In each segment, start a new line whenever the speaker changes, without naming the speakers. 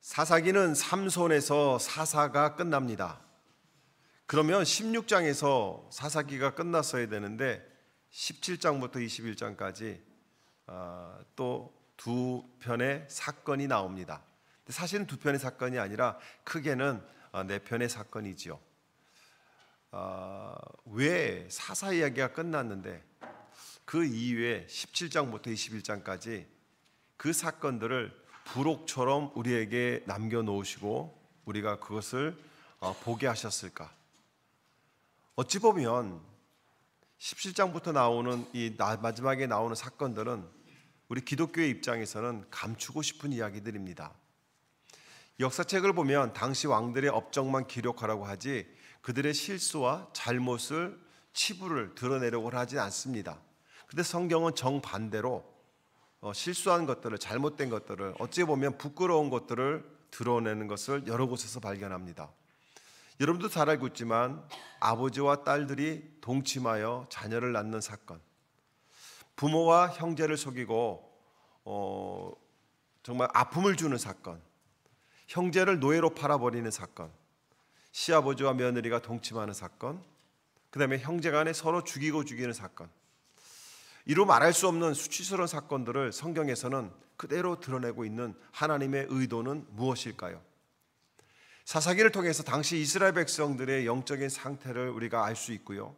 사사기는 삼손에서 사사가 끝납니다. 그러면 16장에서 사사기가 끝났어야 되는데 17장부터 21장까지 또 두 편의 사건이 나옵니다. 사실은 두 편의 사건이 아니라 크게는 네 편의 사건이지요. 왜 사사 이야기가 끝났는데 그 이후에 17장부터 21장까지 그 사건들을 부록처럼 우리에게 남겨놓으시고 우리가 그것을 보게 하셨을까? 어찌 보면 17장부터 나오는 이 마지막에 나오는 사건들은 우리 기독교의 입장에서는 감추고 싶은 이야기들입니다. 역사책을 보면 당시 왕들의 업적만 기록하라고 하지 그들의 실수와 잘못을 치부를 드러내려고 하지 않습니다. 그런데 성경은 정반대로 실수한 것들을, 잘못된 것들을, 어찌 보면 부끄러운 것들을 드러내는 것을 여러 곳에서 발견합니다. 여러분도 잘 알고 있지만 아버지와 딸들이 동침하여 자녀를 낳는 사건, 부모와 형제를 속이고 정말 아픔을 주는 사건, 형제를 노예로 팔아버리는 사건, 시아버지와 며느리가 동침하는 사건, 그 다음에 형제 간에 서로 죽이는 사건, 이루 말할 수 없는 수치스러운 사건들을 성경에서는 그대로 드러내고 있는 하나님의 의도는 무엇일까요? 사사기를 통해서 당시 이스라엘 백성들의 영적인 상태를 우리가 알 수 있고요,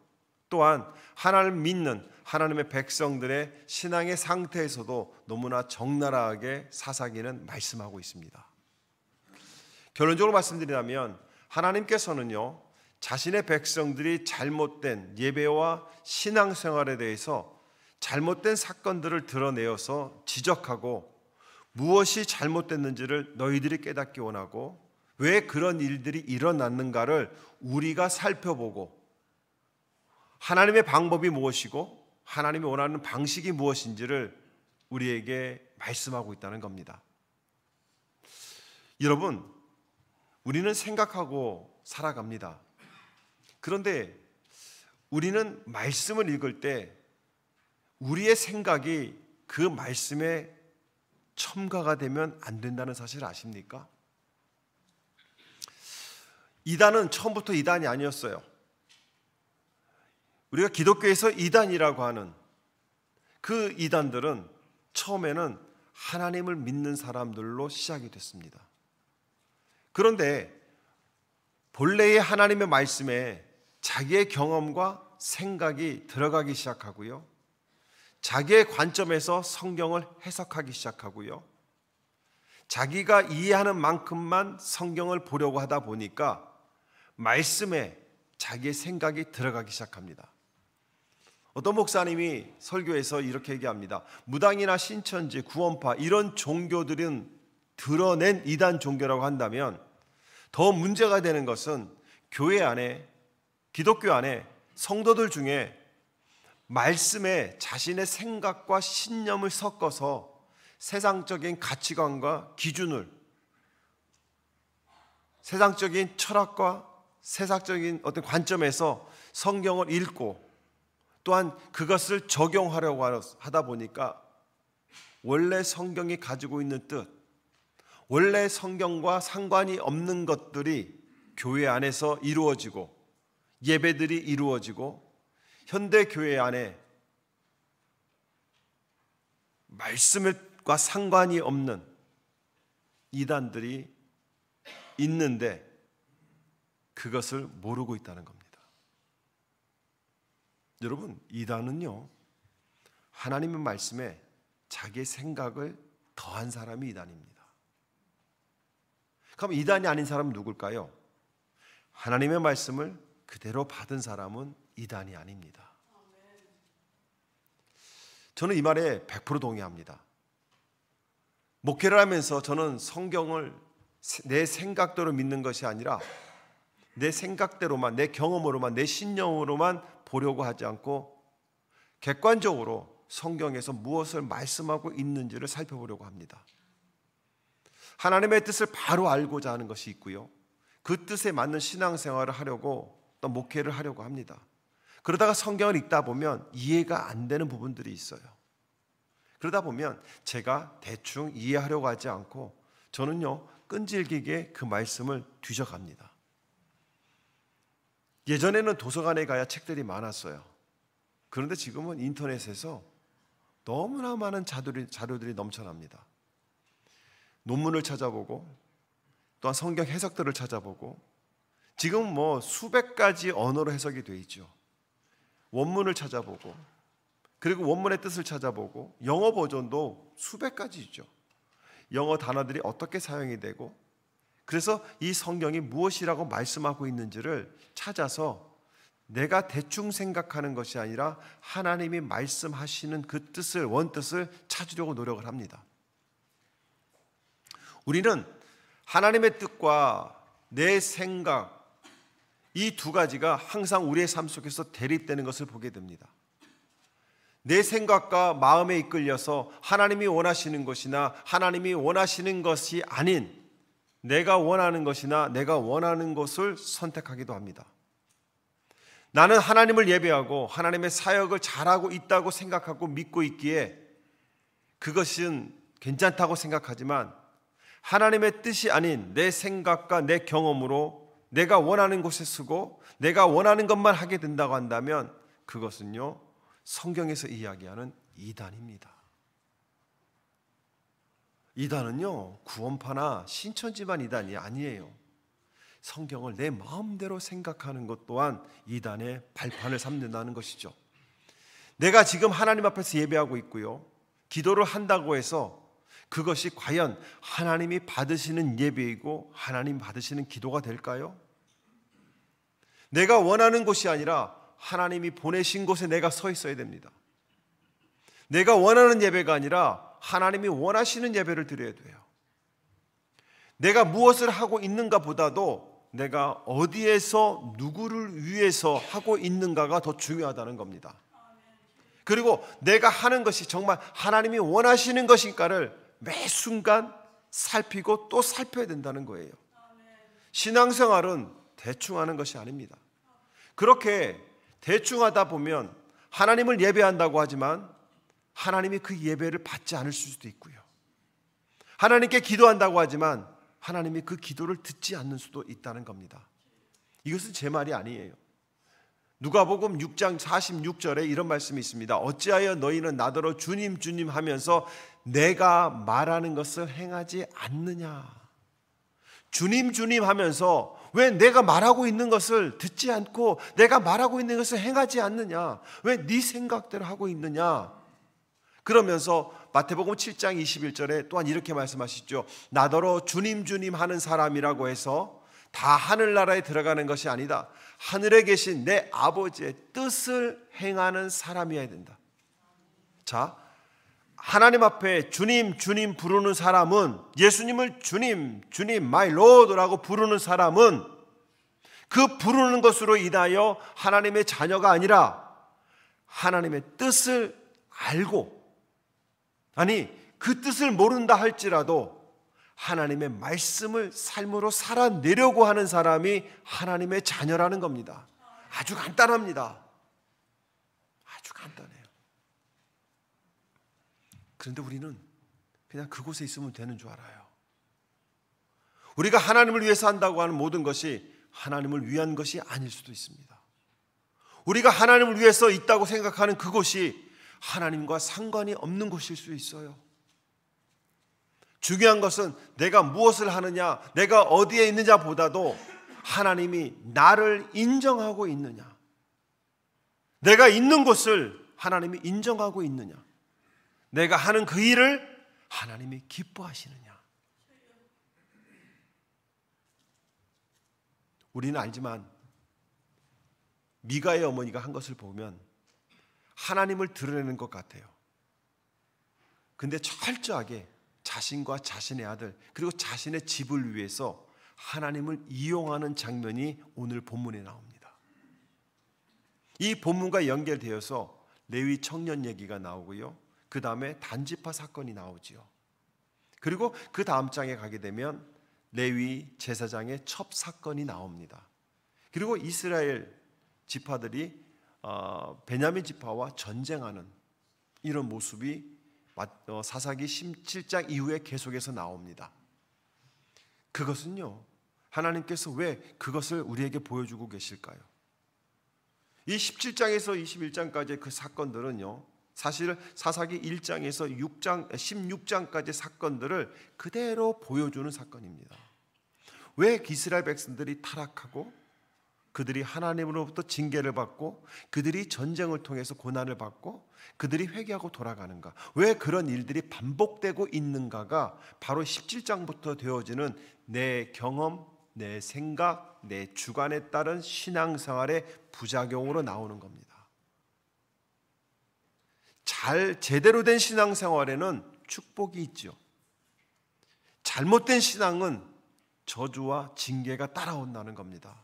또한 하나님을 믿는 하나님의 백성들의 신앙의 상태에서도 너무나 적나라하게 사사기는 말씀하고 있습니다. 결론적으로 말씀드리자면 하나님께서는요, 자신의 백성들이 잘못된 예배와 신앙생활에 대해서 잘못된 사건들을 드러내어서 지적하고 무엇이 잘못됐는지를 너희들이 깨닫기 원하고 왜 그런 일들이 일어났는가를 우리가 살펴보고 하나님의 방법이 무엇이고 하나님이 원하는 방식이 무엇인지를 우리에게 말씀하고 있다는 겁니다. 여러분, 우리는 생각하고 살아갑니다. 그런데 우리는 말씀을 읽을 때 우리의 생각이 그 말씀에 첨가가 되면 안 된다는 사실을 아십니까? 이단은 처음부터 이단이 아니었어요. 우리가 기독교에서 이단이라고 하는 그 이단들은 처음에는 하나님을 믿는 사람들로 시작이 됐습니다. 그런데 본래의 하나님의 말씀에 자기의 경험과 생각이 들어가기 시작하고요, 자기의 관점에서 성경을 해석하기 시작하고요, 자기가 이해하는 만큼만 성경을 보려고 하다 보니까 말씀에 자기의 생각이 들어가기 시작합니다. 어떤 목사님이 설교에서 이렇게 얘기합니다. 무당이나 신천지, 구원파 이런 종교들은 드러낸 이단 종교라고 한다면 더 문제가 되는 것은 교회 안에, 기독교 안에 성도들 중에 말씀에 자신의 생각과 신념을 섞어서 세상적인 가치관과 기준을, 세상적인 철학과 세상적인 어떤 관점에서 성경을 읽고 또한 그것을 적용하려고 하다 보니까 원래 성경이 가지고 있는 뜻, 원래 성경과 상관이 없는 것들이 교회 안에서 이루어지고 예배들이 이루어지고 현대 교회 안에 말씀과 상관이 없는 이단들이 있는데 그것을 모르고 있다는 겁니다. 여러분, 이단은요, 하나님의 말씀에 자기의 생각을 더한 사람이 이단입니다. 그럼 이단이 아닌 사람은 누굴까요? 하나님의 말씀을 그대로 받은 사람은 이단이 아닙니다. 저는 이 말에 100% 동의합니다. 목회를 하면서 저는 성경을 내 생각대로 믿는 것이 아니라 내 생각대로만, 내 경험으로만, 내 신념으로만 보려고 하지 않고 객관적으로 성경에서 무엇을 말씀하고 있는지를 살펴보려고 합니다. 하나님의 뜻을 바로 알고자 하는 것이 있고요, 그 뜻에 맞는 신앙생활을 하려고 또 목회를 하려고 합니다. 그러다가 성경을 읽다 보면 이해가 안 되는 부분들이 있어요. 그러다 보면 제가 대충 이해하려고 하지 않고 저는요, 끈질기게 그 말씀을 뒤져갑니다. 예전에는 도서관에 가야 책들이 많았어요. 그런데 지금은 인터넷에서 너무나 많은 자료들이 넘쳐납니다. 논문을 찾아보고 또한 성경 해석들을 찾아보고 지금 뭐 수백 가지 언어로 해석이 되어 있죠. 원문을 찾아보고 그리고 원문의 뜻을 찾아보고 영어 버전도 수백 가지 있죠. 영어 단어들이 어떻게 사용이 되고 그래서 이 성경이 무엇이라고 말씀하고 있는지를 찾아서 내가 대충 생각하는 것이 아니라 하나님이 말씀하시는 그 뜻을 원뜻을 찾으려고 노력을 합니다. 우리는 하나님의 뜻과 내 생각 이 두 가지가 항상 우리의 삶 속에서 대립되는 것을 보게 됩니다. 내 생각과 마음에 이끌려서 하나님이 원하시는 것이나 하나님이 원하시는 것이 아닌 내가 원하는 것이나 내가 원하는 것을 선택하기도 합니다. 나는 하나님을 예배하고 하나님의 사역을 잘하고 있다고 생각하고 믿고 있기에 그것은 괜찮다고 생각하지만 하나님의 뜻이 아닌 내 생각과 내 경험으로 내가 원하는 곳에 쓰고 내가 원하는 것만 하게 된다고 한다면 그것은요 성경에서 이야기하는 이단입니다. 이단은요 구원파나 신천지만 이단이 아니에요. 성경을 내 마음대로 생각하는 것 또한 이단의 발판을 삼는다는 것이죠. 내가 지금 하나님 앞에서 예배하고 있고요 기도를 한다고 해서 그것이 과연 하나님이 받으시는 예배이고 하나님 받으시는 기도가 될까요? 내가 원하는 곳이 아니라 하나님이 보내신 곳에 내가 서 있어야 됩니다. 내가 원하는 예배가 아니라 하나님이 원하시는 예배를 드려야 돼요. 내가 무엇을 하고 있는가 보다도 내가 어디에서 누구를 위해서 하고 있는가가 더 중요하다는 겁니다. 그리고 내가 하는 것이 정말 하나님이 원하시는 것인가를 매 순간 살피고 또 살펴야 된다는 거예요. 신앙생활은 대충 하는 것이 아닙니다. 그렇게 대충 하다 보면 하나님을 예배한다고 하지만 하나님이 그 예배를 받지 않을 수도 있고요. 하나님께 기도한다고 하지만 하나님이 그 기도를 듣지 않는 수도 있다는 겁니다. 이것은 제 말이 아니에요. 누가복음 6장 46절에 이런 말씀이 있습니다. 어찌하여 너희는 나더러 주님 주님 하면서 내가 말하는 것을 행하지 않느냐. 주님 주님 하면서 왜 내가 말하고 있는 것을 듣지 않고 내가 말하고 있는 것을 행하지 않느냐. 왜 네 생각대로 하고 있느냐. 그러면서 마태복음 7장 21절에 또한 이렇게 말씀하시죠. 나더러 주님 주님 하는 사람이라고 해서 다 하늘나라에 들어가는 것이 아니다. 하늘에 계신 내 아버지의 뜻을 행하는 사람이어야 된다. 자, 하나님 앞에 주님 주님 부르는 사람은, 예수님을 주님 주님 my Lord라고 부르는 사람은 그 부르는 것으로 인하여 하나님의 자녀가 아니라 하나님의 뜻을 알고, 아니 그 뜻을 모른다 할지라도 하나님의 말씀을 삶으로 살아내려고 하는 사람이 하나님의 자녀라는 겁니다. 아주 간단합니다. 아주 간단해요. 그런데 우리는 그냥 그곳에 있으면 되는 줄 알아요. 우리가 하나님을 위해서 한다고 하는 모든 것이 하나님을 위한 것이 아닐 수도 있습니다. 우리가 하나님을 위해서 있다고 생각하는 그곳이 하나님과 상관이 없는 곳일 수 있어요. 중요한 것은 내가 무엇을 하느냐, 내가 어디에 있느냐 보다도 하나님이 나를 인정하고 있느냐, 내가 있는 곳을 하나님이 인정하고 있느냐, 내가 하는 그 일을 하나님이 기뻐하시느냐. 우리는 알지만 미가의 어머니가 한 것을 보면 하나님을 드러내는 것 같아요. 근데 철저하게 자신과 자신의 아들 그리고 자신의 집을 위해서 하나님을 이용하는 장면이 오늘 본문에 나옵니다. 이 본문과 연결되어서 레위 청년 얘기가 나오고요, 그 다음에 단지파 사건이 나오지요. 그리고 그 다음 장에 가게 되면 레위 제사장의 첩 사건이 나옵니다. 그리고 이스라엘 지파들이 베냐민 지파와 전쟁하는 이런 모습이 사사기 17장 이후에 계속해서 나옵니다. 그것은요, 하나님께서 왜 그것을 우리에게 보여주고 계실까요? 이 17장에서 21장까지의 그 사건들은요, 사실 사사기 1장에서 16장까지의 사건들을 그대로 보여주는 사건입니다. 왜 이스라엘 백성들이 타락하고 그들이 하나님으로부터 징계를 받고 그들이 전쟁을 통해서 고난을 받고 그들이 회개하고 돌아가는가, 왜 그런 일들이 반복되고 있는가가 바로 17장부터 되어지는 내 경험, 내 생각, 내 주관에 따른 신앙생활의 부작용으로 나오는 겁니다. 제대로 된 신앙생활에는 축복이 있죠. 잘못된 신앙은 저주와 징계가 따라온다는 겁니다.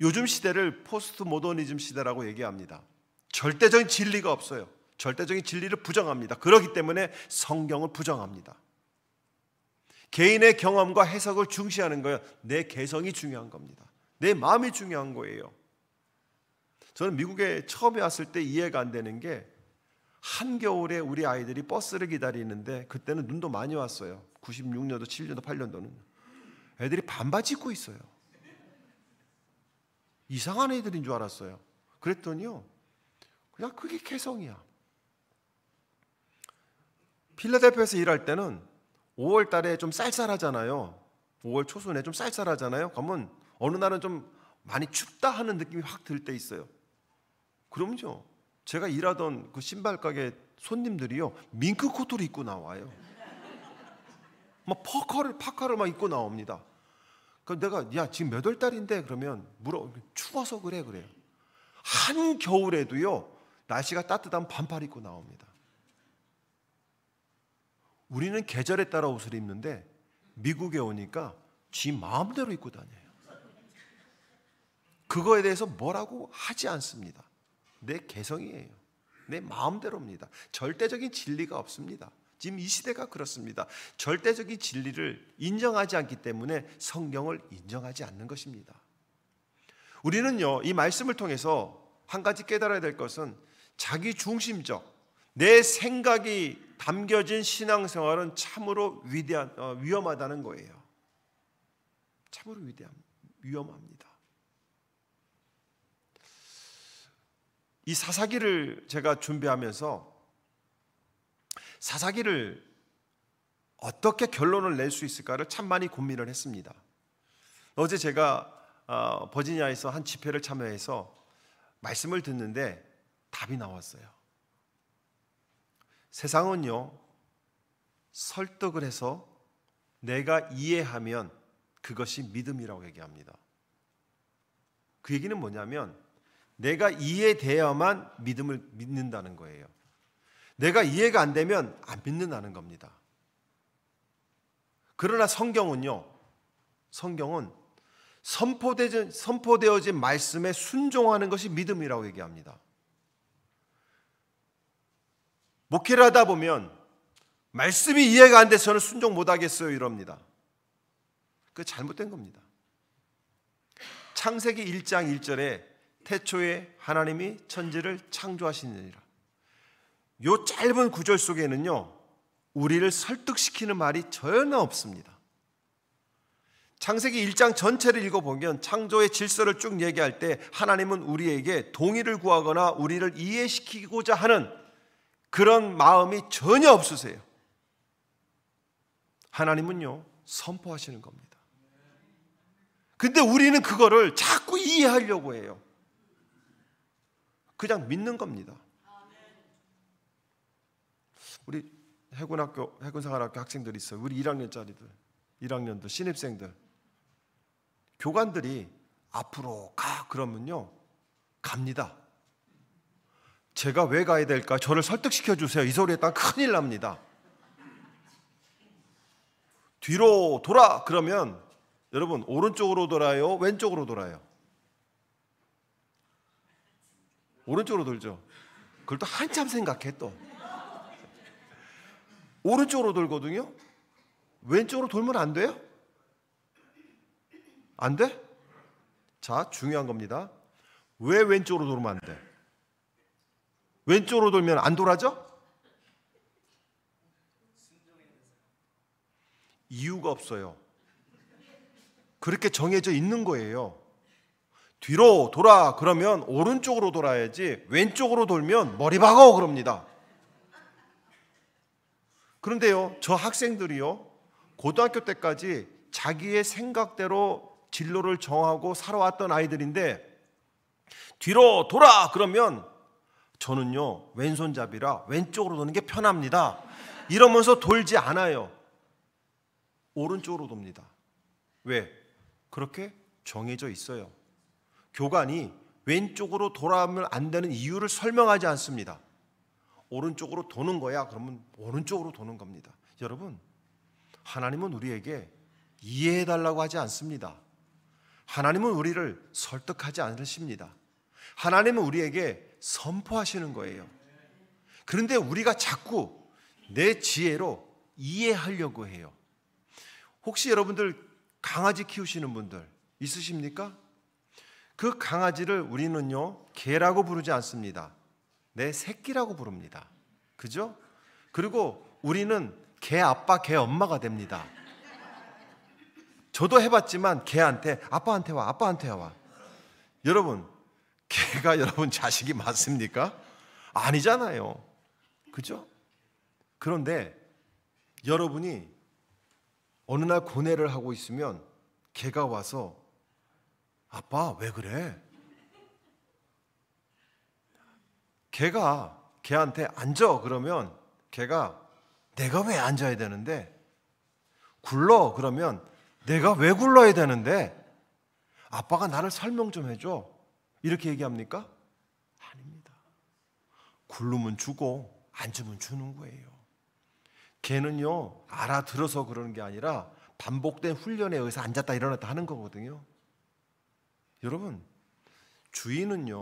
요즘 시대를 포스트 모더니즘 시대라고 얘기합니다. 절대적인 진리가 없어요. 절대적인 진리를 부정합니다. 그렇기 때문에 성경을 부정합니다. 개인의 경험과 해석을 중시하는 거예요. 내 개성이 중요한 겁니다. 내 마음이 중요한 거예요. 저는 미국에 처음에 왔을 때 이해가 안 되는 게, 한겨울에 우리 아이들이 버스를 기다리는데, 그때는 눈도 많이 왔어요. 96년도, 7년도, 8년도는 애들이 반바지 입고 있어요. 이상한 애들인 줄 알았어요. 그랬더니요, 그냥 그게 개성이야. 필라델피아에서 일할 때는 5월 달에 좀 쌀쌀하잖아요. 5월 초순에 좀 쌀쌀하잖아요. 그러면 어느 날은 좀 많이 춥다 하는 느낌이 확 들 때 있어요. 그럼요, 제가 일하던 그 신발 가게 손님들이요, 밍크 코트를 입고 나와요. 막 파카를 막 입고 나옵니다. 그럼 내가, 야, 지금 몇 월 달인데? 그러면 추워서 그래요. 한겨울에도요, 날씨가 따뜻하면 반팔 입고 나옵니다. 우리는 계절에 따라 옷을 입는데 미국에 오니까 지 마음대로 입고 다녀요. 그거에 대해서 뭐라고 하지 않습니다. 내 개성이에요. 내 마음대로입니다. 절대적인 진리가 없습니다. 지금 이 시대가 그렇습니다. 절대적인 진리를 인정하지 않기 때문에 성경을 인정하지 않는 것입니다. 우리는요, 이 말씀을 통해서 한 가지 깨달아야 될 것은, 자기 중심적 내 생각이 담겨진 신앙생활은 참으로 위험하다는 거예요. 참으로 위험합니다. 이 사사기를 제가 준비하면서 사사기를 어떻게 결론을 낼 수 있을까를 참 많이 고민을 했습니다. 어제 제가 버지니아에서 한 집회를 참여해서 말씀을 듣는데 답이 나왔어요. 세상은요, 설득을 해서 내가 이해하면 그것이 믿음이라고 얘기합니다. 그 얘기는 뭐냐면, 내가 이해되어야만 믿음을 믿는다는 거예요. 내가 이해가 안 되면 안 믿는다는 겁니다. 그러나 성경은 선포되어진 말씀에 순종하는 것이 믿음이라고 얘기합니다. 목회를 하다 보면 말씀이 이해가 안 돼서 저는 순종 못하겠어요 이럽니다. 그게 잘못된 겁니다. 창세기 1장 1절에 태초에 하나님이 천지를 창조하시느니라, 이 짧은 구절 속에는요, 우리를 설득시키는 말이 전혀 없습니다. 창세기 1장 전체를 읽어보면 창조의 질서를 쭉 얘기할 때 하나님은 우리에게 동의를 구하거나 우리를 이해시키고자 하는 그런 마음이 전혀 없으세요. 하나님은요, 선포하시는 겁니다. 근데 우리는 그거를 자꾸 이해하려고 해요. 그냥 믿는 겁니다. 우리 해군생활학교 학생들이 있어요. 우리 1학년들, 신입생들. 교관들이 앞으로 가 그러면요, 갑니다. 제가 왜 가야 될까? 저를 설득시켜 주세요. 이 소리 했다가 큰일 납니다. 뒤로 돌아 그러면 여러분, 오른쪽으로 돌아요? 왼쪽으로 돌아요? 오른쪽으로 돌죠. 그걸 또 한참 생각해. 또 오른쪽으로 돌거든요. 왼쪽으로 돌면 안 돼요? 안 돼? 자, 중요한 겁니다. 왜 왼쪽으로 돌면 안 돼? 왼쪽으로 돌면 안 돌아져? 이유가 없어요. 그렇게 정해져 있는 거예요. 뒤로 돌아 그러면 오른쪽으로 돌아야지 왼쪽으로 돌면 머리 박어 그럽니다. 그런데요, 저 학생들이요, 고등학교 때까지 자기의 생각대로 진로를 정하고 살아왔던 아이들인데 뒤로 돌아 그러면 저는요, 왼손잡이라 왼쪽으로 도는 게 편합니다. 이러면서 돌지 않아요. 오른쪽으로 돕니다. 왜? 그렇게 정해져 있어요. 교관이 왼쪽으로 돌아오면 안 되는 이유를 설명하지 않습니다. 오른쪽으로 도는 거야. 그러면 오른쪽으로 도는 겁니다. 여러분, 하나님은 우리에게 이해해달라고 하지 않습니다. 하나님은 우리를 설득하지 않으십니다. 하나님은 우리에게 선포하시는 거예요. 그런데 우리가 자꾸 내 지혜로 이해하려고 해요. 혹시 여러분들 강아지 키우시는 분들 있으십니까? 그 강아지를 우리는요, 개라고 부르지 않습니다. 내 새끼라고 부릅니다. 그죠? 그리고 우리는 개 아빠, 개 엄마가 됩니다. 저도 해봤지만 개한테 아빠한테 와, 아빠한테 와. 여러분, 개가 여러분 자식이 맞습니까? 아니잖아요. 그죠? 그런데 여러분이 어느 날 고뇌를 하고 있으면 개가 와서 아빠 왜 그래? 개가 개한테 앉아 그러면 개가 내가 왜 앉아야 되는데? 굴러 그러면 내가 왜 굴러야 되는데? 아빠가 나를 설명 좀 해줘. 이렇게 얘기합니까? 아닙니다. 굴르면 주고 앉으면 주는 거예요. 개는요, 알아들어서 그러는 게 아니라 반복된 훈련에 의해서 앉았다 일어났다 하는 거거든요. 여러분, 주인은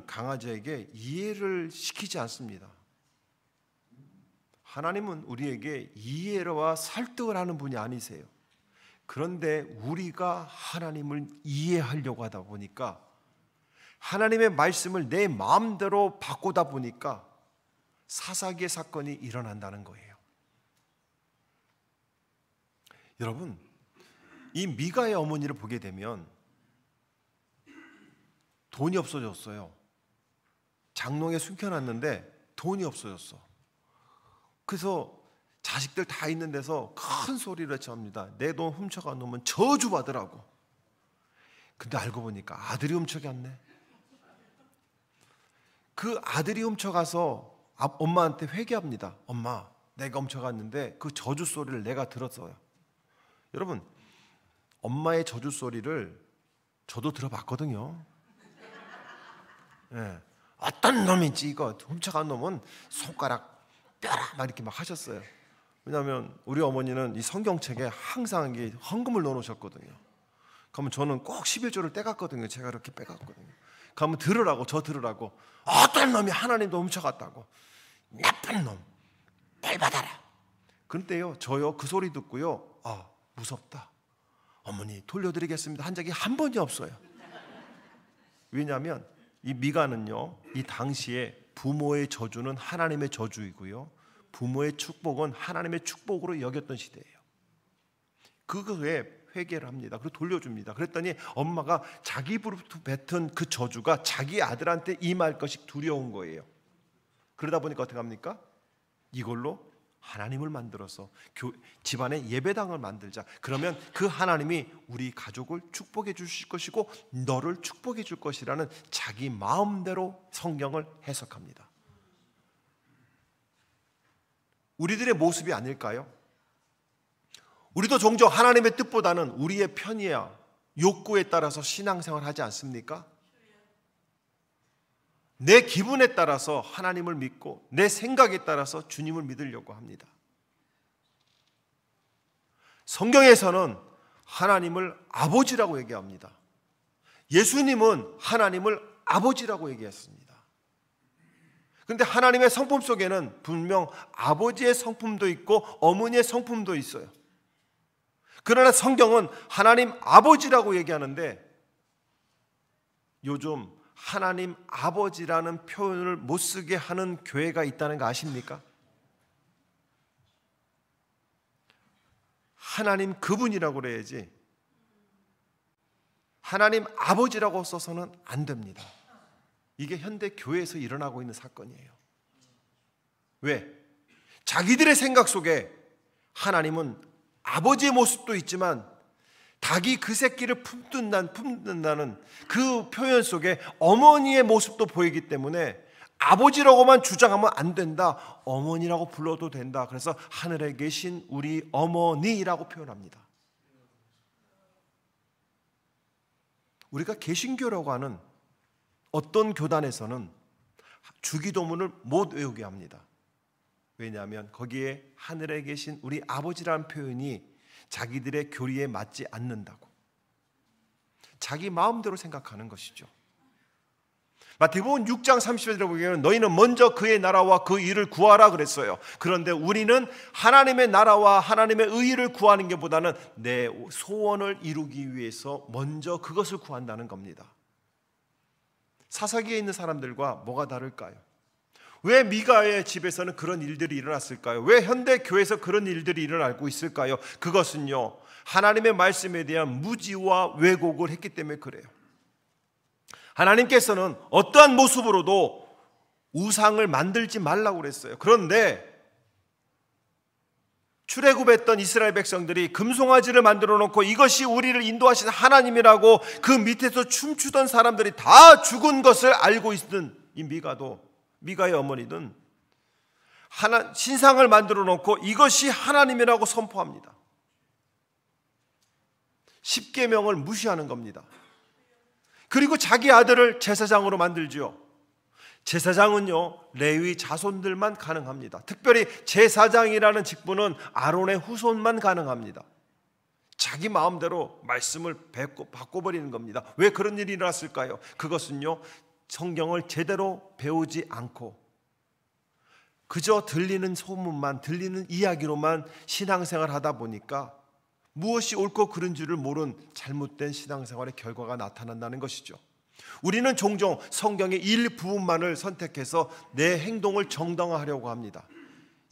강아지에게 이해를 시키지 않습니다. 하나님은 우리에게 이해와 설득을 하는 분이 아니세요. 그런데 우리가 하나님을 이해하려고 하다 보니까, 하나님의 말씀을 내 마음대로 바꾸다 보니까 사사기의 사건이 일어난다는 거예요. 여러분, 이 미가의 어머니를 보게 되면 돈이 없어졌어요. 장롱에 숨겨놨는데 돈이 없어졌어. 그래서 자식들 다 있는 데서 큰 소리를 외쳐합니다. 내 돈 훔쳐간 놈은 저주받으라고. 근데 알고 보니까 아들이 훔쳐갔네. 그 아들이 훔쳐가서 엄마한테 회개합니다. 엄마, 내가 훔쳐갔는데 그 저주 소리를 내가 들었어요. 여러분, 엄마의 저주 소리를 저도 들어봤거든요. 네. 어떤 놈인지 이거 훔쳐간 놈은 손가락 뼈라 막 이렇게 막 하셨어요. 왜냐하면 우리 어머니는 이 성경책에 항상 헌금을 넣어놓으셨거든요. 그러면 저는 꼭 11조를 떼갔거든요. 제가 이렇게 빼갔거든요. 그러면 들으라고, 저 들으라고. 어떤 놈이 하나님도 훔쳐갔다고. 나쁜 놈, 벌 받아라. 그런데요, 저요 그 소리 듣고요, 아, 무섭다. 어머니 돌려드리겠습니다 한 적이 한 번이 없어요. 왜냐하면 이 미가는요, 이 당시에 부모의 저주는 하나님의 저주이고요, 부모의 축복은 하나님의 축복으로 여겼던 시대예요. 그거에 회개를 합니다. 그리고 돌려줍니다. 그랬더니 엄마가 자기 입으로부터 뱉은 그 저주가 자기 아들한테 임할 것이 두려운 거예요. 그러다 보니까 어떻게 합니까? 이걸로 하나님을 만들어서 집안에 예배당을 만들자. 그러면 그 하나님이 우리 가족을 축복해 주실 것이고 너를 축복해 줄 것이라는 자기 마음대로 성경을 해석합니다. 우리들의 모습이 아닐까요? 우리도 종종 하나님의 뜻보다는 우리의 편의야 욕구에 따라서 신앙생활을 하지 않습니까? 내 기분에 따라서 하나님을 믿고 내 생각에 따라서 주님을 믿으려고 합니다. 성경에서는 하나님을 아버지라고 얘기합니다. 예수님은 하나님을 아버지라고 얘기했습니다. 그런데 하나님의 성품 속에는 분명 아버지의 성품도 있고 어머니의 성품도 있어요. 그러나 성경은 하나님 아버지라고 얘기하는데 요즘 하나님 아버지라는 표현을 못 쓰게 하는 교회가 있다는 거 아십니까? 하나님 그분이라고 그래야지 하나님 아버지라고 써서는 안 됩니다. 이게 현대 교회에서 일어나고 있는 사건이에요. 왜? 자기들의 생각 속에 하나님은 아버지의 모습도 있지만 닭이 그 새끼를 품는다는 그 표현 속에 어머니의 모습도 보이기 때문에 아버지라고만 주장하면 안 된다. 어머니라고 불러도 된다. 그래서 하늘에 계신 우리 어머니라고 표현합니다. 우리가 개신교라고 하는 어떤 교단에서는 주기도문을 못 외우게 합니다. 왜냐하면 거기에 하늘에 계신 우리 아버지라는 표현이 자기들의 교리에 맞지 않는다고. 자기 마음대로 생각하는 것이죠. 마태복음 6장 30절에 보면 너희는 먼저 그의 나라와 그 의를 구하라 그랬어요. 그런데 우리는 하나님의 나라와 하나님의 의를 구하는 것보다는 내 소원을 이루기 위해서 먼저 그것을 구한다는 겁니다. 사사기에 있는 사람들과 뭐가 다를까요? 왜 미가의 집에서는 그런 일들이 일어났을까요? 왜 현대 교회에서 그런 일들이 일어나고 있을까요? 그것은요, 하나님의 말씀에 대한 무지와 왜곡을 했기 때문에 그래요. 하나님께서는 어떠한 모습으로도 우상을 만들지 말라고 그랬어요. 그런데 출애굽했던 이스라엘 백성들이 금송아지를 만들어 놓고 이것이 우리를 인도하시는 하나님이라고 그 밑에서 춤추던 사람들이 다 죽은 것을 알고 있는 이 미가의 어머니는 신상을 만들어 놓고 이것이 하나님이라고 선포합니다. 십계명을 무시하는 겁니다. 그리고 자기 아들을 제사장으로 만들죠. 제사장은요, 레위 자손들만 가능합니다. 특별히 제사장이라는 직분은 아론의 후손만 가능합니다. 자기 마음대로 말씀을 바꿔버리는 겁니다. 왜 그런 일이 일어났을까요? 그것은요, 성경을 제대로 배우지 않고 그저 들리는 소문만, 들리는 이야기로만 신앙생활을 하다 보니까 무엇이 옳고 그른 줄을 모른 잘못된 신앙생활의 결과가 나타난다는 것이죠. 우리는 종종 성경의 일부분만을 선택해서 내 행동을 정당화하려고 합니다.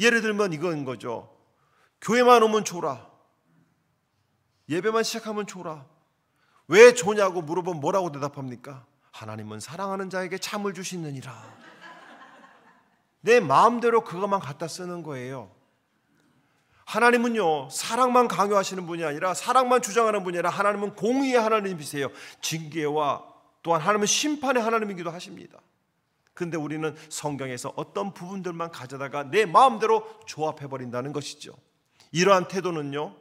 예를 들면 이건 거죠. 교회만 오면 좋라. 예배만 시작하면 좋라. 왜 좋냐고 물어보면 뭐라고 대답합니까? 하나님은 사랑하는 자에게 참을 주시느니라. 내 마음대로 그것만 갖다 쓰는 거예요. 하나님은요, 사랑만 강요하시는 분이 아니라 사랑만 주장하는 분이 아니라 하나님은 공의의 하나님이세요. 징계와 또한 하나님은 심판의 하나님이기도 하십니다. 그런데 우리는 성경에서 어떤 부분들만 가져다가 내 마음대로 조합해버린다는 것이죠. 이러한 태도는요,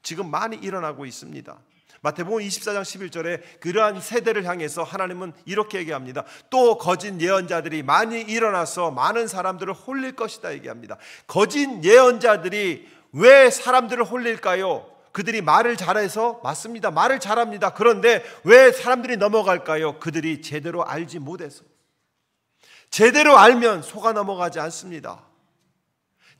지금 많이 일어나고 있습니다. 마태복음 24장 11절에 그러한 세대를 향해서 하나님은 이렇게 얘기합니다. 또 거짓 예언자들이 많이 일어나서 많은 사람들을 홀릴 것이다 얘기합니다. 거짓 예언자들이 왜 사람들을 홀릴까요? 그들이 말을 잘해서 맞습니다. 말을 잘합니다. 그런데 왜 사람들이 넘어갈까요? 그들이 제대로 알지 못해서. 제대로 알면 속아 넘어가지 않습니다.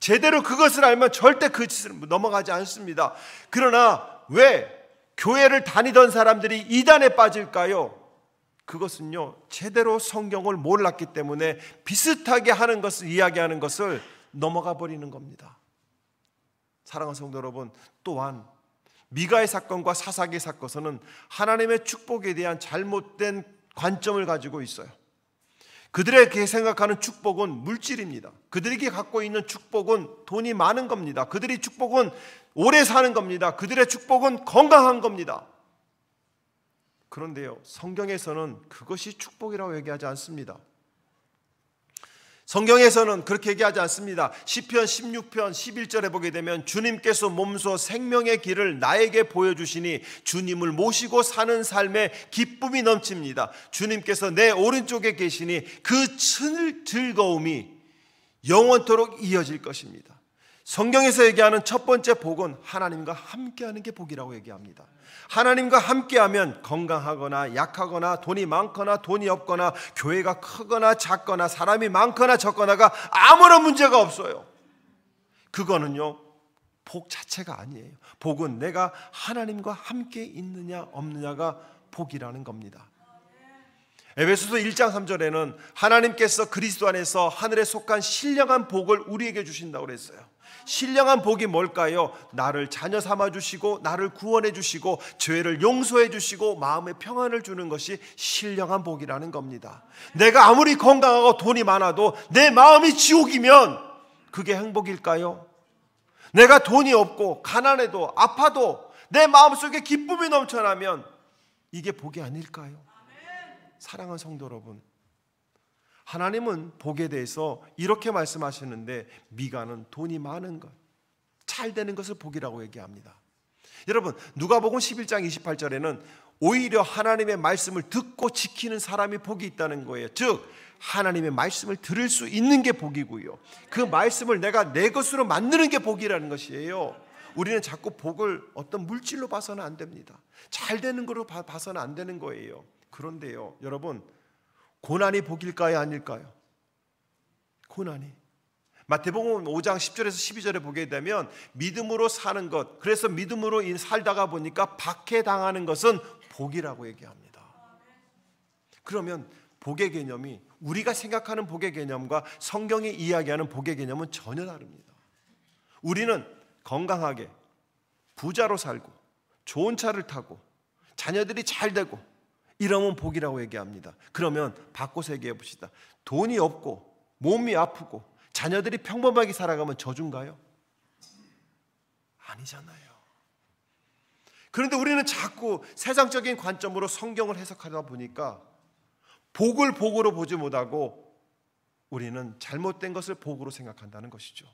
제대로 그것을 알면 절대 그 짓을 넘어가지 않습니다. 그러나 왜 교회를 다니던 사람들이 이단에 빠질까요? 그것은요, 제대로 성경을 몰랐기 때문에 비슷하게 하는 것을 이야기하는 것을 넘어가 버리는 겁니다. 사랑하는 성도 여러분, 또한 미가의 사건과 사사기의 사건은 하나님의 축복에 대한 잘못된 관점을 가지고 있어요. 그들에게 생각하는 축복은 물질입니다. 그들에게 갖고 있는 축복은 돈이 많은 겁니다. 그들의 축복은 오래 사는 겁니다. 그들의 축복은 건강한 겁니다. 그런데요, 성경에서는 그것이 축복이라고 얘기하지 않습니다. 성경에서는 그렇게 얘기하지 않습니다. 시편 16편 11절에 보게 되면 주님께서 몸소 생명의 길을 나에게 보여주시니 주님을 모시고 사는 삶에 기쁨이 넘칩니다. 주님께서 내 오른쪽에 계시니 그 즐거움이 영원토록 이어질 것입니다. 성경에서 얘기하는 첫 번째 복은 하나님과 함께하는 게 복이라고 얘기합니다. 하나님과 함께하면 건강하거나 약하거나 돈이 많거나 돈이 없거나 교회가 크거나 작거나 사람이 많거나 적거나가 아무런 문제가 없어요. 그거는요, 복 자체가 아니에요. 복은 내가 하나님과 함께 있느냐 없느냐가 복이라는 겁니다. 에베소서 1장 3절에는 하나님께서 그리스도 안에서 하늘에 속한 신령한 복을 우리에게 주신다고 그랬어요. 신령한 복이 뭘까요? 나를 자녀 삼아 주시고 나를 구원해 주시고 죄를 용서해 주시고 마음의 평안을 주는 것이 신령한 복이라는 겁니다. 내가 아무리 건강하고 돈이 많아도 내 마음이 지옥이면 그게 행복일까요? 내가 돈이 없고 가난해도 아파도 내 마음속에 기쁨이 넘쳐나면 이게 복이 아닐까요? 사랑하는 성도 여러분, 하나님은 복에 대해서 이렇게 말씀하시는데 미가는 돈이 많은 것, 잘 되는 것을 복이라고 얘기합니다. 여러분, 누가복음 11장 28절에는 오히려 하나님의 말씀을 듣고 지키는 사람이 복이 있다는 거예요. 즉 하나님의 말씀을 들을 수 있는 게 복이고요, 그 말씀을 내가 내 것으로 만드는 게 복이라는 것이에요. 우리는 자꾸 복을 어떤 물질로 봐서는 안 됩니다. 잘 되는 거로 봐서는 안 되는 거예요. 그런데요, 여러분, 고난이 복일까요, 아닐까요? 고난이. 마태복음 5장 10절에서 12절에 보게 되면 믿음으로 사는 것, 그래서 믿음으로 살다가 보니까 박해당하는 것은 복이라고 얘기합니다. 그러면 복의 개념이 우리가 생각하는 복의 개념과 성경이 이야기하는 복의 개념은 전혀 다릅니다. 우리는 건강하게 부자로 살고 좋은 차를 타고 자녀들이 잘 되고 이러면 복이라고 얘기합니다. 그러면 바꿔서 얘기해 봅시다. 돈이 없고 몸이 아프고 자녀들이 평범하게 살아가면 저주인가요? 아니잖아요. 그런데 우리는 자꾸 세상적인 관점으로 성경을 해석하다 보니까 복을 복으로 보지 못하고 우리는 잘못된 것을 복으로 생각한다는 것이죠.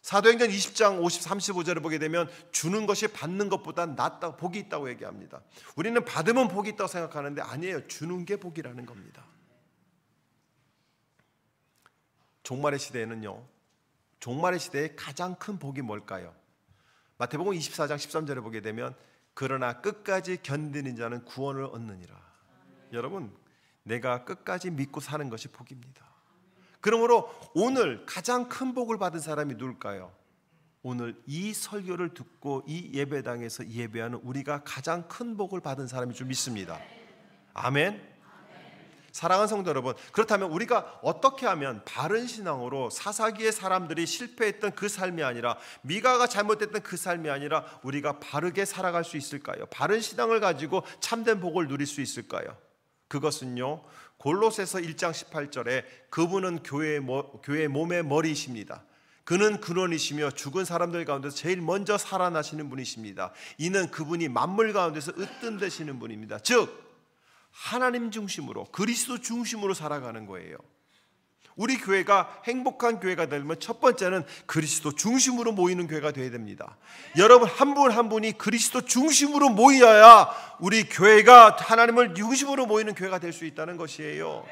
사도행전 20장 35절을 보게 되면 주는 것이 받는 것보다 낫다, 복이 있다고 얘기합니다. 우리는 받으면 복이 있다고 생각하는데 아니에요. 주는 게 복이라는 겁니다. 종말의 시대에는요, 종말의 시대에 가장 큰 복이 뭘까요? 마태복음 24장 13절에 보게 되면 그러나 끝까지 견디는 자는 구원을 얻느니라. 여러분, 내가 끝까지 믿고 사는 것이 복입니다. 그러므로 오늘 가장 큰 복을 받은 사람이 누굴까요? 오늘 이 설교를 듣고 이 예배당에서 예배하는 우리가 가장 큰 복을 받은 사람인 줄 믿습니다. 아멘. 사랑하는 성도 여러분, 그렇다면 우리가 어떻게 하면 바른 신앙으로 사사기의 사람들이 실패했던 그 삶이 아니라, 미가가 잘못했던 그 삶이 아니라 우리가 바르게 살아갈 수 있을까요? 바른 신앙을 가지고 참된 복을 누릴 수 있을까요? 그것은요, 골로새서 1장 18절에 그분은 교회의 몸의 머리이십니다. 그는 근원이시며 죽은 사람들 가운데서 제일 먼저 살아나시는 분이십니다. 이는 그분이 만물 가운데서 으뜸되시는 분입니다. 즉 하나님 중심으로, 그리스도 중심으로 살아가는 거예요. 우리 교회가 행복한 교회가 되려면 첫 번째는 그리스도 중심으로 모이는 교회가 되어야 됩니다. 여러분 한 분 한 분이 그리스도 중심으로 모여야 우리 교회가 하나님을 중심으로 모이는 교회가 될 수 있다는 것이에요.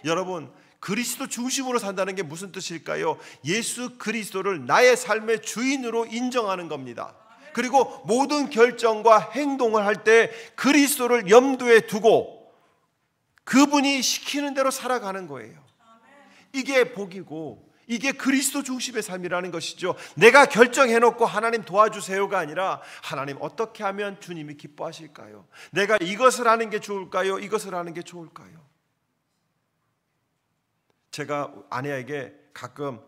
여러분, 그리스도 중심으로 산다는 게 무슨 뜻일까요? 예수 그리스도를 나의 삶의 주인으로 인정하는 겁니다. 그리고 모든 결정과 행동을 할 때 그리스도를 염두에 두고 그분이 시키는 대로 살아가는 거예요. 이게 복이고 이게 그리스도 중심의 삶이라는 것이죠. 내가 결정해놓고 하나님 도와주세요가 아니라 하나님 어떻게 하면 주님이 기뻐하실까요? 내가 이것을 하는 게 좋을까요? 이것을 하는 게 좋을까요? 제가 아내에게 가끔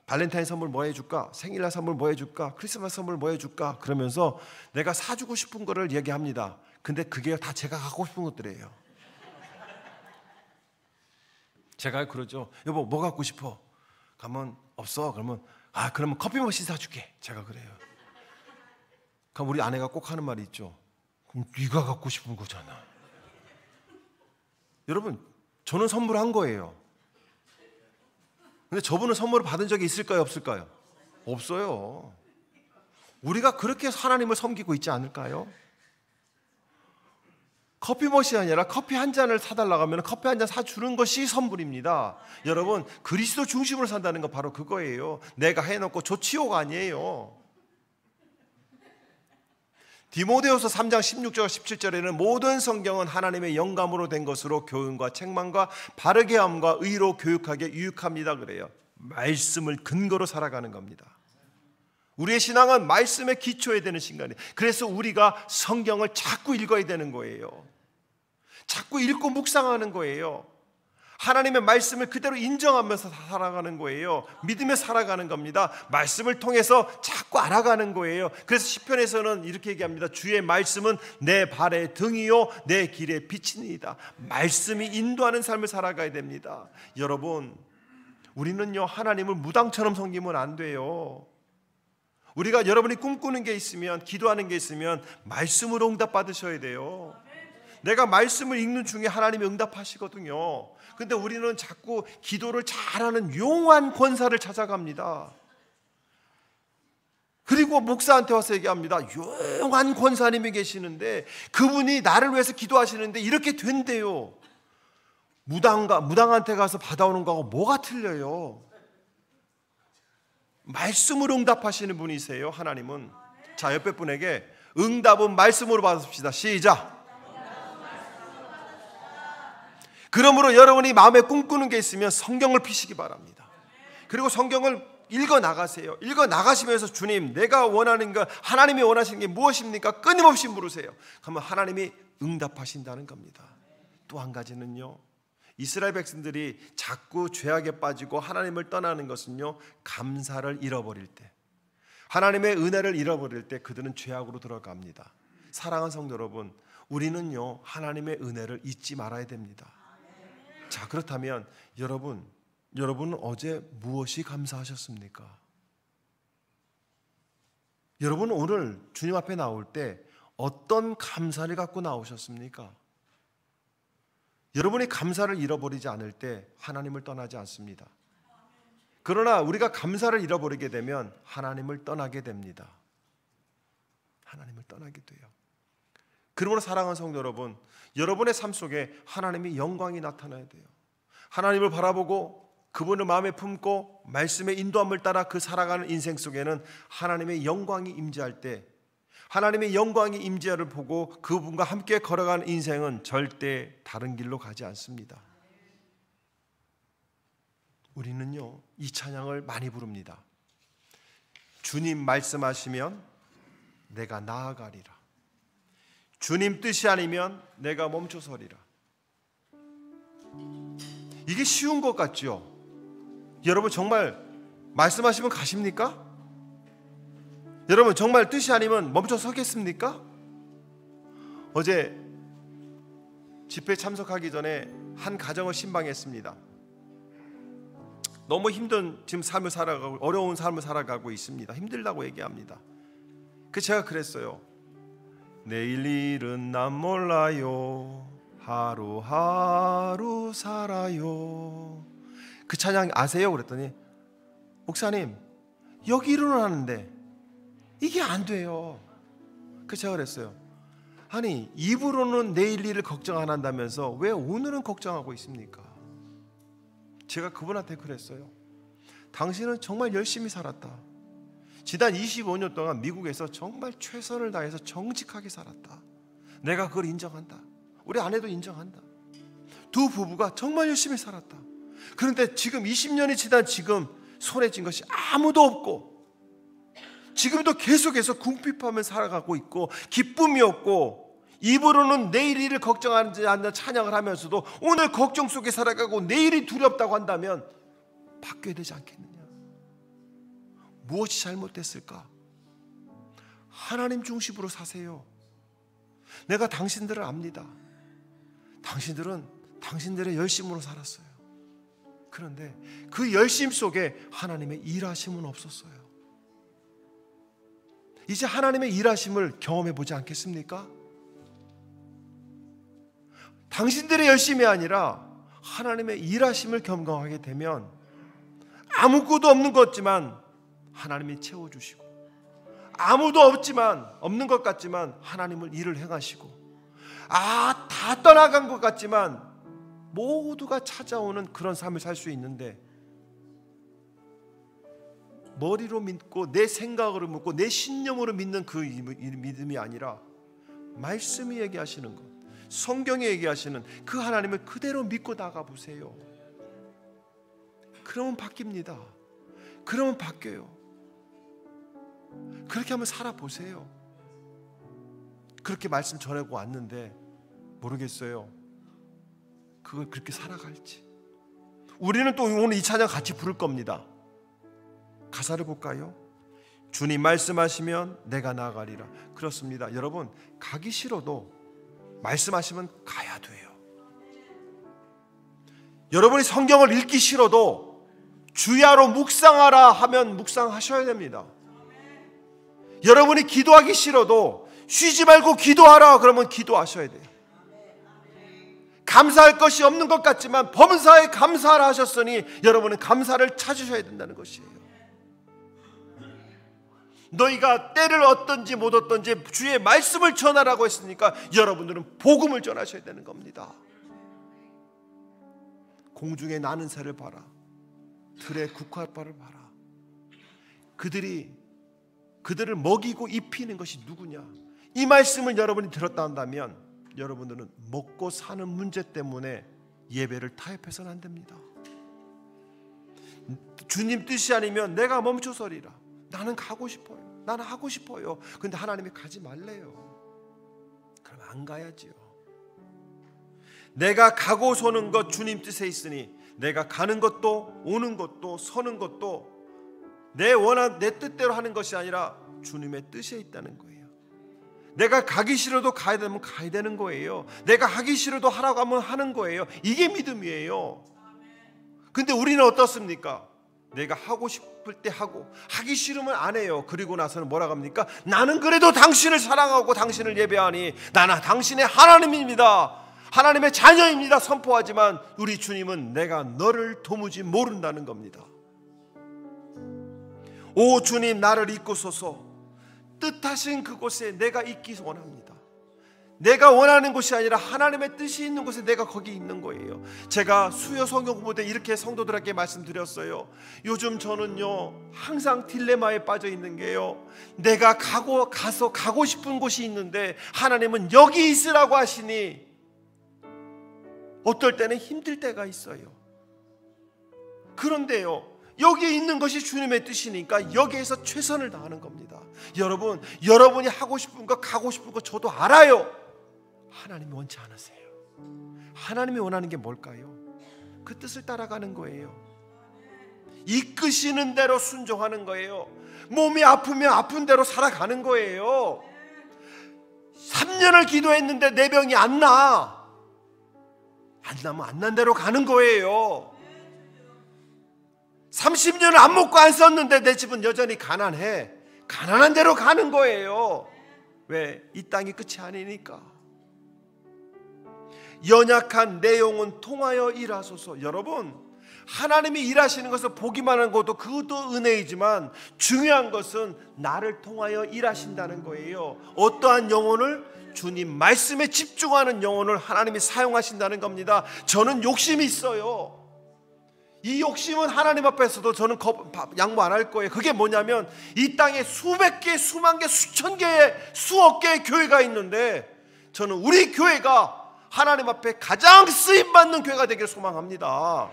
발렌타인 선물 뭐 해줄까? 생일날 선물 뭐 해줄까? 크리스마스 선물 뭐 해줄까? 그러면서 내가 사주고 싶은 거를 얘기합니다. 근데 그게 다 제가 갖고 싶은 것들이에요. 제가 그러죠. 여보 뭐 갖고 싶어? 가면 없어. 그러면 그러면 커피 머신 사줄게. 제가 그래요. 그럼 우리 아내가 꼭 하는 말이 있죠. 그럼 네가 갖고 싶은 거잖아. 여러분, 저는 선물한 거예요. 근데 저분은 선물을 받은 적이 있을까요, 없을까요? 없어요. 우리가 그렇게 하나님을 섬기고 있지 않을까요? 커피 머신이 아니라 커피 한 잔을 사달라고 하면 커피 한 잔 사주는 것이 선물입니다. 여러분, 그리스도 중심으로 산다는 건 바로 그거예요. 내가 해놓고 좋지요가 아니에요. 디모데후서 3장 16절 17절에는 모든 성경은 하나님의 영감으로 된 것으로 교훈과 책망과 바르게 함과 의로 교육하게 유익합니다 그래요. 말씀을 근거로 살아가는 겁니다. 우리의 신앙은 말씀에 기초해야 되는 신간이에요. 그래서 우리가 성경을 자꾸 읽어야 되는 거예요. 자꾸 읽고 묵상하는 거예요. 하나님의 말씀을 그대로 인정하면서 살아가는 거예요. 믿으며 살아가는 겁니다. 말씀을 통해서 자꾸 알아가는 거예요. 그래서 시편에서는 이렇게 얘기합니다. 주의 말씀은 내 발의 등이요 내 길의 빛이니이다. 말씀이 인도하는 삶을 살아가야 됩니다. 여러분, 우리는요 하나님을 무당처럼 섬기면 안 돼요. 우리가 여러분이 꿈꾸는 게 있으면, 기도하는 게 있으면 말씀으로 응답 받으셔야 돼요. 내가 말씀을 읽는 중에 하나님이 응답하시거든요. 근데 우리는 자꾸 기도를 잘하는 용한 권사를 찾아갑니다. 그리고 목사한테 와서 얘기합니다. 용한 권사님이 계시는데 그분이 나를 위해서 기도하시는데 이렇게 된대요. 무당한테 가서 받아오는 거하고 뭐가 틀려요? 말씀으로 응답하시는 분이세요. 하나님은. 자, 옆에 분에게 응답은 말씀으로 받읍시다. 시작. 그러므로 여러분이 마음에 꿈꾸는 게 있으면 성경을 피시기 바랍니다. 그리고 성경을 읽어 나가세요. 읽어 나가시면서 주님, 내가 원하는 것, 하나님이 원하시는 게 무엇입니까? 끊임없이 물으세요. 그러면 하나님이 응답하신다는 겁니다. 또 한 가지는요, 이스라엘 백성들이 자꾸 죄악에 빠지고 하나님을 떠나는 것은요, 감사를 잃어버릴 때, 하나님의 은혜를 잃어버릴 때 그들은 죄악으로 들어갑니다. 사랑하는 성도 여러분, 우리는요 하나님의 은혜를 잊지 말아야 됩니다. 자, 그렇다면 여러분은 어제 무엇이 감사하셨습니까? 여러분은 오늘 주님 앞에 나올 때 어떤 감사를 갖고 나오셨습니까? 여러분이 감사를 잃어버리지 않을 때 하나님을 떠나지 않습니다. 그러나 우리가 감사를 잃어버리게 되면 하나님을 떠나게 됩니다. 하나님을 떠나게 돼요. 그러므로 사랑하는 성도 여러분, 여러분의 삶 속에 하나님의 영광이 나타나야 돼요. 하나님을 바라보고 그분을 마음에 품고 말씀의 인도함을 따라 그 살아가는 인생 속에는 하나님의 영광이 임재할 때, 하나님의 영광이 임재를 보고 그분과 함께 걸어가는 인생은 절대 다른 길로 가지 않습니다. 우리는요 이 찬양을 많이 부릅니다. 주님 말씀하시면 내가 나아가리라. 주님 뜻이 아니면 내가 멈춰서리라. 이게 쉬운 것 같죠? 여러분 정말 말씀하시면 가십니까? 여러분 정말 뜻이 아니면 멈춰 서겠습니까? 어제 집회에 참석하기 전에 한 가정을 신방했습니다. 너무 힘든 지금 삶을 살아가고 어려운 삶을 살아가고 있습니다. 힘들다고 얘기합니다. 그래서 제가 그랬어요. 내일 일은 난 몰라요. 하루하루 살아요. 그 찬양 아세요? 그랬더니 목사님 여기 일어나는데 이게 안 돼요. 그래서 제가 그랬어요. 아니 입으로는 내일 일을 걱정 안 한다면서 왜 오늘은 걱정하고 있습니까? 제가 그분한테 그랬어요. 당신은 정말 열심히 살았다. 지난 25년 동안 미국에서 정말 최선을 다해서 정직하게 살았다. 내가 그걸 인정한다. 우리 아내도 인정한다. 두 부부가 정말 열심히 살았다. 그런데 지금 20년이 지난 지금 손에 쥔 것이 아무도 없고 지금도 계속해서 궁핍하며 살아가고 있고 기쁨이 없고 입으로는 내일 일을 걱정하지 않는 찬양을 하면서도 오늘 걱정 속에 살아가고 내일이 두렵다고 한다면 바뀌어야 되지 않겠느냐? 무엇이 잘못됐을까? 하나님 중심으로 사세요. 내가 당신들을 압니다. 당신들은 당신들의 열심으로 살았어요. 그런데 그 열심 속에 하나님의 일하심은 없었어요. 이제 하나님의 일하심을 경험해 보지 않겠습니까? 당신들의 열심이 아니라 하나님의 일하심을 경험하게 되면 아무것도 없는 것 같지만 하나님이 채워주시고 아무도 없는 것 같지만 하나님은 일을 행하시고 다 떠나간 것 같지만 모두가 찾아오는 그런 삶을 살 수 있는데 머리로 믿고 내 생각으로 믿고 내 신념으로 믿는 그 믿음이 아니라 말씀이 얘기하시는 것, 성경이 얘기하시는 그 하나님을 그대로 믿고 나가보세요. 그러면 바뀝니다. 그러면 바뀌어요. 그렇게 한번 살아보세요. 그렇게 말씀 전하고 왔는데 모르겠어요. 그걸 그렇게 살아갈지. 우리는 또 오늘 이 찬양 같이 부를 겁니다. 가사를 볼까요? 주님 말씀하시면 내가 나아가리라. 그렇습니다. 여러분, 가기 싫어도 말씀하시면 가야 돼요. 여러분이 성경을 읽기 싫어도 주야로 묵상하라 하면 묵상하셔야 됩니다. 여러분이 기도하기 싫어도 쉬지 말고 기도하라 그러면 기도하셔야 돼요. 감사할 것이 없는 것 같지만 범사에 감사하라 하셨으니 여러분은 감사를 찾으셔야 된다는 것이에요. 너희가 때를 얻든지 못 얻든지 주의 말씀을 전하라고 했으니까 여러분들은 복음을 전하셔야 되는 겁니다. 공중에 나는 새를 봐라. 들에 국화밭을 봐라. 그들을 먹이고 입히는 것이 누구냐? 이 말씀을 여러분이 들었다 한다면 여러분들은 먹고 사는 문제 때문에 예배를 타협해서는 안 됩니다. 주님 뜻이 아니면 내가 멈춰서리라. 나는 가고 싶어요. 나는 하고 싶어요. 근데 하나님이 가지 말래요. 그럼 안 가야지요. 내가 가고 서는 것 주님 뜻에 있으니 내가 가는 것도 오는 것도 서는 것도 내 뜻대로 하는 것이 아니라 주님의 뜻에 있다는 거예요. 내가 가기 싫어도 가야 되면 가야 되는 거예요. 내가 하기 싫어도 하라고 하면 하는 거예요. 이게 믿음이에요. 근데 우리는 어떻습니까? 내가 하고 싶을 때 하고 하기 싫으면 안 해요. 그리고 나서는 뭐라고 합니까? 나는 그래도 당신을 사랑하고 당신을 예배하니 나는 당신의 하나님입니다. 하나님의 자녀입니다. 선포하지만 우리 주님은 내가 너를 도무지 모른다는 겁니다. 오 주님, 나를 이끄소서. 뜻하신 그곳에 내가 있기 원합니다. 내가 원하는 곳이 아니라 하나님의 뜻이 있는 곳에 내가 거기 있는 거예요. 제가 수요 성경 공부 때 이렇게 성도들에게 말씀드렸어요. 요즘 저는요 항상 딜레마에 빠져 있는 게요, 내가 가고 싶은 곳이 있는데 하나님은 여기 있으라고 하시니 어떨 때는 힘들 때가 있어요. 그런데요, 여기 있는 것이 주님의 뜻이니까 여기에서 최선을 다하는 겁니다. 여러분, 여러분이 하고 싶은 거 가고 싶은 거 저도 알아요. 하나님이 원치 않으세요. 하나님이 원하는 게 뭘까요? 그 뜻을 따라가는 거예요. 이끄시는 대로 순종하는 거예요. 몸이 아프면 아픈 대로 살아가는 거예요. 3년을 기도했는데 내 병이 안 나. 안 나면 안 난 대로 가는 거예요. 30년을 안 먹고 안 썼는데 내 집은 여전히 가난해. 가난한 대로 가는 거예요. 왜? 이 땅이 끝이 아니니까. 연약한 내 영혼 통하여 일하소서. 여러분, 하나님이 일하시는 것을 보기만 한 것도 그것도 은혜이지만 중요한 것은 나를 통하여 일하신다는 거예요. 어떠한 영혼을? 주님 말씀에 집중하는 영혼을 하나님이 사용하신다는 겁니다. 저는 욕심이 있어요. 이 욕심은 하나님 앞에서도 저는 양보 안 할 거예요. 그게 뭐냐면 이 땅에 수백 개, 수만 개, 수천 개의, 수억 개의 교회가 있는데 저는 우리 교회가 하나님 앞에 가장 쓰임받는 교회가 되기를 소망합니다.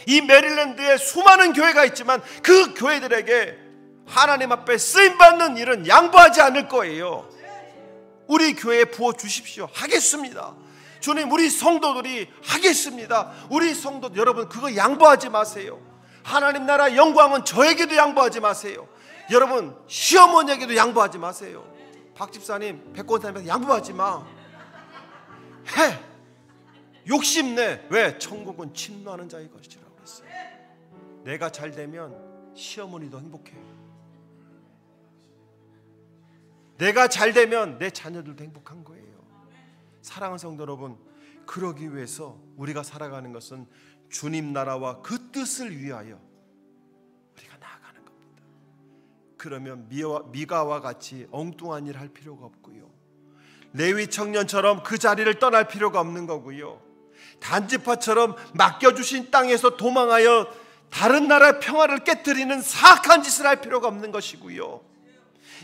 이 메릴랜드에 수많은 교회가 있지만 그 교회들에게 하나님 앞에 쓰임받는 일은 양보하지 않을 거예요. 우리 교회에 부어주십시오. 하겠습니다. 주님, 우리 성도들이 하겠습니다. 우리 성도 여러분, 그거 양보하지 마세요. 하나님 나라 영광은 저에게도 양보하지 마세요. 여러분, 시어머니에게도 양보하지 마세요. 박 집사님, 백권사님한테 양보하지 마. 해. 욕심내. 왜? 천국은 침노하는 자의 것이라고 그랬어요. 내가 잘 되면 시어머니도 행복해요. 내가 잘 되면 내 자녀들도 행복한 거예요. 사랑하는 성도 여러분, 그러기 위해서 우리가 살아가는 것은 주님 나라와 그 뜻을 위하여 우리가 나아가는 겁니다. 그러면 미가와 같이 엉뚱한 일 할 필요가 없고요, 레위 청년처럼 그 자리를 떠날 필요가 없는 거고요, 단지파처럼 맡겨주신 땅에서 도망하여 다른 나라의 평화를 깨뜨리는 사악한 짓을 할 필요가 없는 것이고요,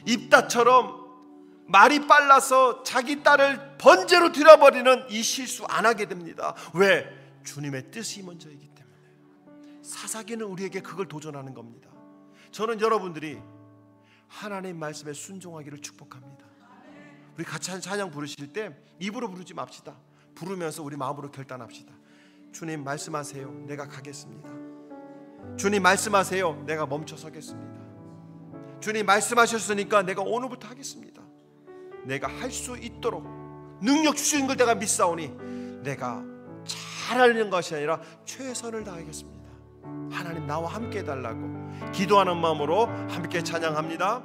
입다처럼 말이 빨라서 자기 딸을 번제로 드려버리는 이 실수 안 하게 됩니다. 왜? 주님의 뜻이 먼저이기 때문에. 사사기는 우리에게 그걸 도전하는 겁니다. 저는 여러분들이 하나님 말씀에 순종하기를 축복합니다. 우리 같이 찬양 부르실 때 입으로 부르지 맙시다. 부르면서 우리 마음으로 결단합시다. 주님 말씀하세요. 내가 가겠습니다. 주님 말씀하세요. 내가 멈춰 서겠습니다. 주님 말씀하셨으니까 내가 오늘부터 하겠습니다. 내가 할 수 있도록 능력 주시는 걸 내가 믿사오니 내가 잘하려는 것이 아니라 최선을 다하겠습니다. 하나님 나와 함께 해달라고 기도하는 마음으로 함께 찬양합니다.